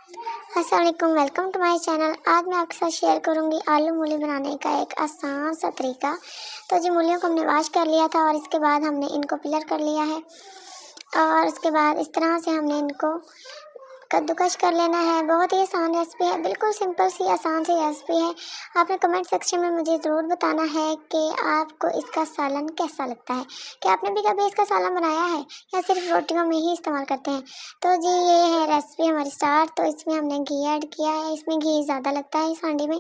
अस्सलाम वालेकुम, welcome to my channel. आज मैं आपके साथ शेयर करूंगी आलू मूली बनाने का एक आसान सा तरीका। तो जी मूलियों को हमने वॉश कर लिया था और इसके बाद हमने इनको पिलर कर लिया है और उसके बाद इस तरह से हमने इनको कद्दूकस कर लेना है। बहुत ही आसान रेसिपी है, बिल्कुल सिंपल सी आसान सी रेसिपी है। आपने कमेंट सेक्शन में मुझे ज़रूर बताना है कि आपको इसका सालन कैसा लगता है, कि आपने भी कभी इसका सालन बनाया है या सिर्फ रोटियों में ही इस्तेमाल करते हैं। तो जी ये है रेसिपी हमारी स्टार्ट। तो इसमें हमने घी ऐड किया है, इसमें घी ज़्यादा लगता है इस हांडी में।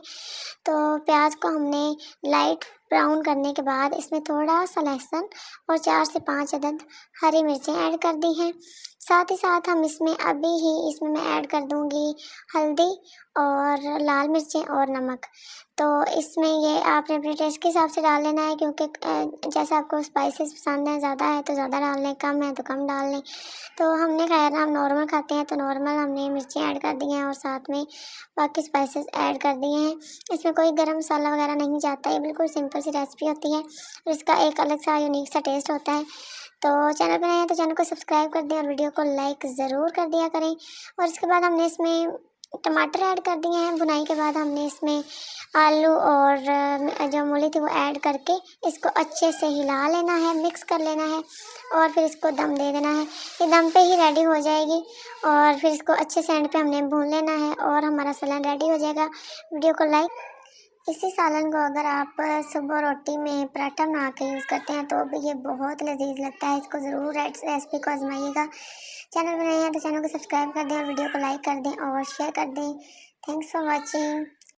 तो प्याज को हमने लाइट ब्राउन करने के बाद इसमें थोड़ा सा लहसुन और 4 से 5 अदद हरी मिर्चें ऐड कर दी हैं। साथ ही साथ हम इसमें इसमें मैं ऐड कर दूंगी हल्दी और लाल मिर्चें और नमक। तो इसमें ये आपने अपने टेस्ट के हिसाब से डाल लेना है, क्योंकि जैसे आपको स्पाइसेस पसंद है, ज़्यादा है तो ज़्यादा डाल लें, कम है तो कम डाल लें। तो हमने खैर हम नॉर्मल खाते हैं तो नॉर्मल हमने मिर्चें ऐड कर दी हैं और साथ में बाकी स्पाइसेस ऐड कर दिए हैं। इसमें कोई गरम मसाला वगैरह नहीं जाता, ये बिल्कुल सिंपल सी रेसिपी होती है और इसका एक अलग सा यूनिक सा टेस्ट होता है। तो चैनल पर नए हैं तो चैनल को सब्सक्राइब कर दें और वीडियो को लाइक ज़रूर कर दिया करें। और इसके बाद हमने इसमें टमाटर ऐड कर दिए हैं। भुनाई के बाद हमने इसमें आलू और जो मूली थी वो ऐड करके इसको अच्छे से हिला लेना है, मिक्स कर लेना है और फिर इसको दम दे देना है। ये दम पे ही रेडी हो जाएगी और फिर इसको अच्छे से एंड पे हमने भून लेना है और हमारा सालन रेडी हो जाएगा। वीडियो को लाइक। इसी सालन को अगर आप सुबह रोटी में पराठा बना के यूज़ करते हैं तो भी ये बहुत लजीज लगता है। इसको ज़रूर रेसिपी को आजमाइएगा। चैनल पर नए हैं तो चैनल को सब्सक्राइब कर दें और वीडियो को लाइक कर दें और शेयर कर दें। Thanks for watching.